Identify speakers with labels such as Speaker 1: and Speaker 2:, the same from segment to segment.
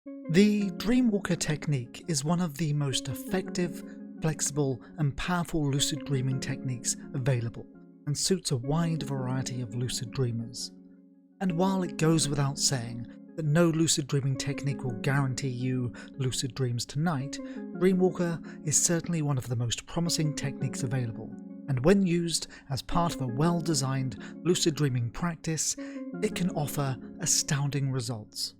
Speaker 1: The Dreamwalker technique is one of the most effective, flexible and powerful lucid dreaming techniques available and suits a wide variety of lucid dreamers. And while it goes without saying that no lucid dreaming technique will guarantee you lucid dreams tonight, Dreamwalker is certainly one of the most promising techniques available, and when used as part of a well-designed lucid dreaming practice, it can offer astounding results.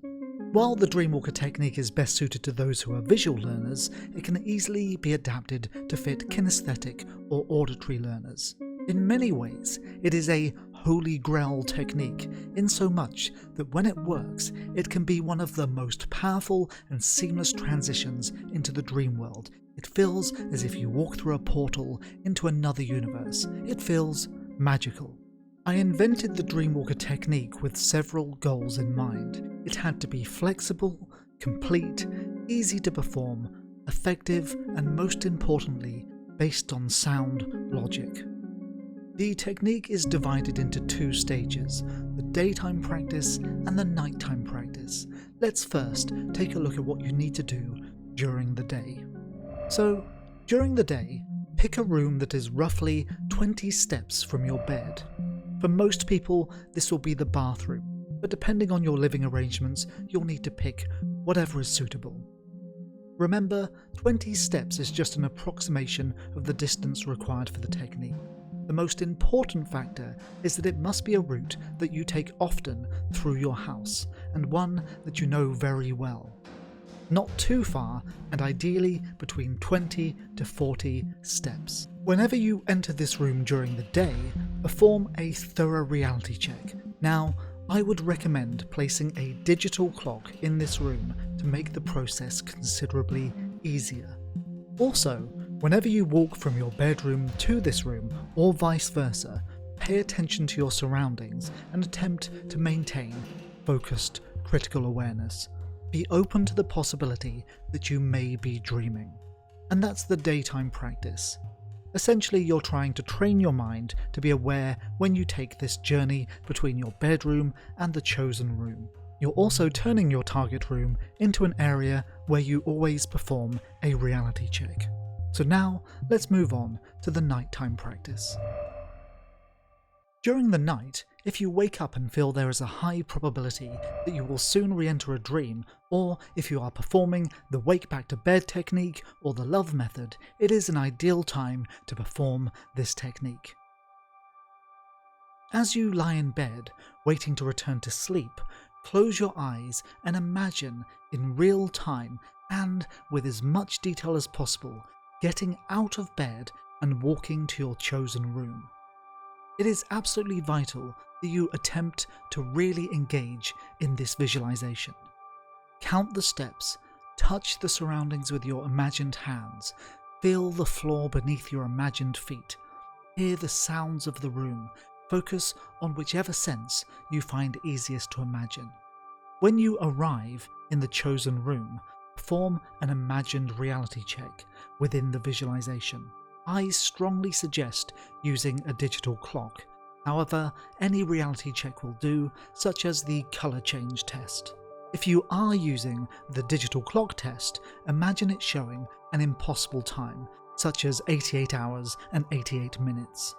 Speaker 1: While the Dreamwalker technique is best suited to those who are visual learners, it can easily be adapted to fit kinesthetic or auditory learners. In many ways, it is a holy grail technique, in so much that when it works, it can be one of the most powerful and seamless transitions into the dream world. It feels as if you walk through a portal into another universe. It feels magical. I invented the Dreamwalker technique with several goals in mind. It had to be flexible, complete, easy to perform, effective, and most importantly, based on sound logic. The technique is divided into two stages, the daytime practice and the nighttime practice. Let's first take a look at what you need to do during the day. So, during the day, pick a room that is roughly 20 steps from your bed. For most people, this will be the bathroom, but depending on your living arrangements, you'll need to pick whatever is suitable. Remember, 20 steps is just an approximation of the distance required for the technique. The most important factor is that it must be a route that you take often through your house, and one that you know very well. Not too far, and ideally between 20 to 40 steps. Whenever you enter this room during the day, perform a thorough reality check. Now, I would recommend placing a digital clock in this room to make the process considerably easier. Also, whenever you walk from your bedroom to this room, or vice versa, pay attention to your surroundings and attempt to maintain focused, critical awareness. Be open to the possibility that you may be dreaming. And that's the daytime practice. Essentially, you're trying to train your mind to be aware when you take this journey between your bedroom and the chosen room. You're also turning your target room into an area where you always perform a reality check. So now, let's move on to the nighttime practice. During the night, if you wake up and feel there is a high probability that you will soon re-enter a dream, or if you are performing the wake back to bed technique or the love method, it is an ideal time to perform this technique. As you lie in bed, waiting to return to sleep, close your eyes and imagine in real time and with as much detail as possible getting out of bed and walking to your chosen room. It is absolutely vital that you attempt to really engage in this visualization. Count the steps, touch the surroundings with your imagined hands, feel the floor beneath your imagined feet, hear the sounds of the room, focus on whichever sense you find easiest to imagine. When you arrive in the chosen room, perform an imagined reality check within the visualization. I strongly suggest using a digital clock. However, any reality check will do, such as the color change test. If you are using the digital clock test, imagine it showing an impossible time, such as 88 hours and 88 minutes.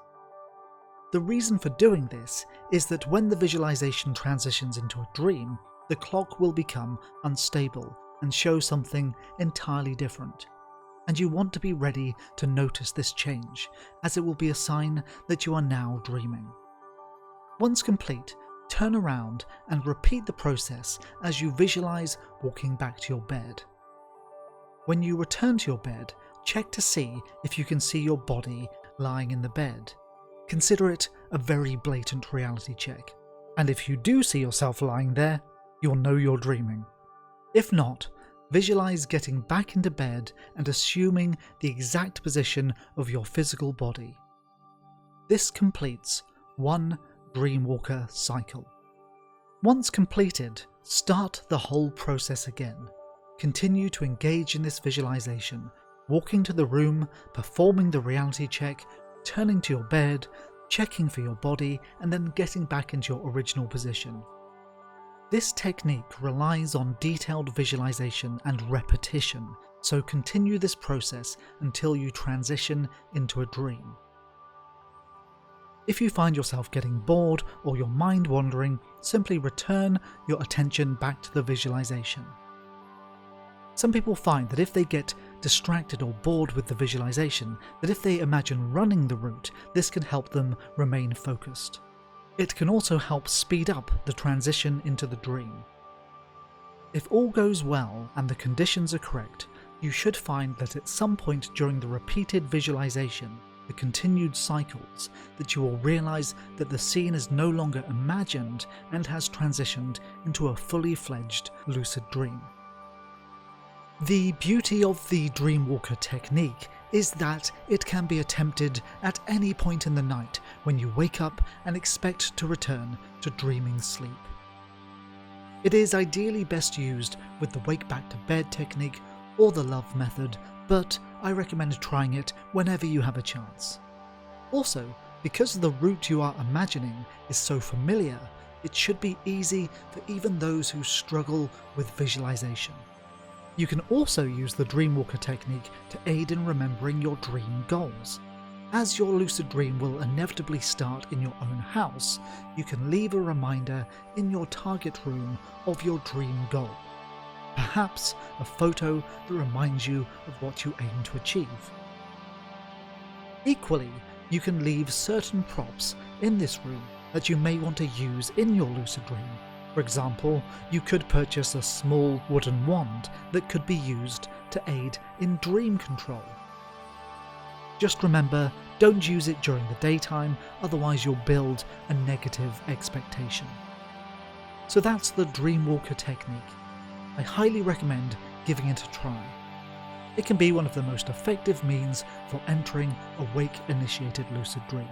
Speaker 1: The reason for doing this is that when the visualization transitions into a dream, the clock will become unstable and show something entirely different. And you want to be ready to notice this change, as it will be a sign that you are now dreaming. Once complete, turn around and repeat the process as you visualize walking back to your bed. When you return to your bed, check to see if you can see your body lying in the bed. Consider it a very blatant reality check, and if you do see yourself lying there, you'll know you're dreaming. If not, visualize getting back into bed and assuming the exact position of your physical body. This completes one Dreamwalker cycle. Once completed, start the whole process again. Continue to engage in this visualization, walking to the room, performing the reality check, turning to your bed, checking for your body, and then getting back into your original position. This technique relies on detailed visualization and repetition, so continue this process until you transition into a dream. If you find yourself getting bored or your mind wandering, simply return your attention back to the visualization. Some people find that if they get distracted or bored with the visualization, that if they imagine running the route, this can help them remain focused. It can also help speed up the transition into the dream. If all goes well and the conditions are correct, you should find that at some point during the repeated visualization, the continued cycles, that you will realize that the scene is no longer imagined and has transitioned into a fully fledged lucid dream. The beauty of the Dreamwalker technique is that it can be attempted at any point in the night when you wake up and expect to return to dreaming sleep. It is ideally best used with the wake back to bed technique or the love method, but I recommend trying it whenever you have a chance. Also, because the route you are imagining is so familiar, it should be easy for even those who struggle with visualization. You can also use the Dreamwalker technique to aid in remembering your dream goals. As your lucid dream will inevitably start in your own house, you can leave a reminder in your target room of your dream goal. Perhaps a photo that reminds you of what you aim to achieve. Equally, you can leave certain props in this room that you may want to use in your lucid dream. For example, you could purchase a small wooden wand that could be used to aid in dream control. Just remember, don't use it during the daytime, otherwise you'll build a negative expectation. So that's the Dreamwalker technique. I highly recommend giving it a try. It can be one of the most effective means for entering a Wake Initiated Lucid Dream.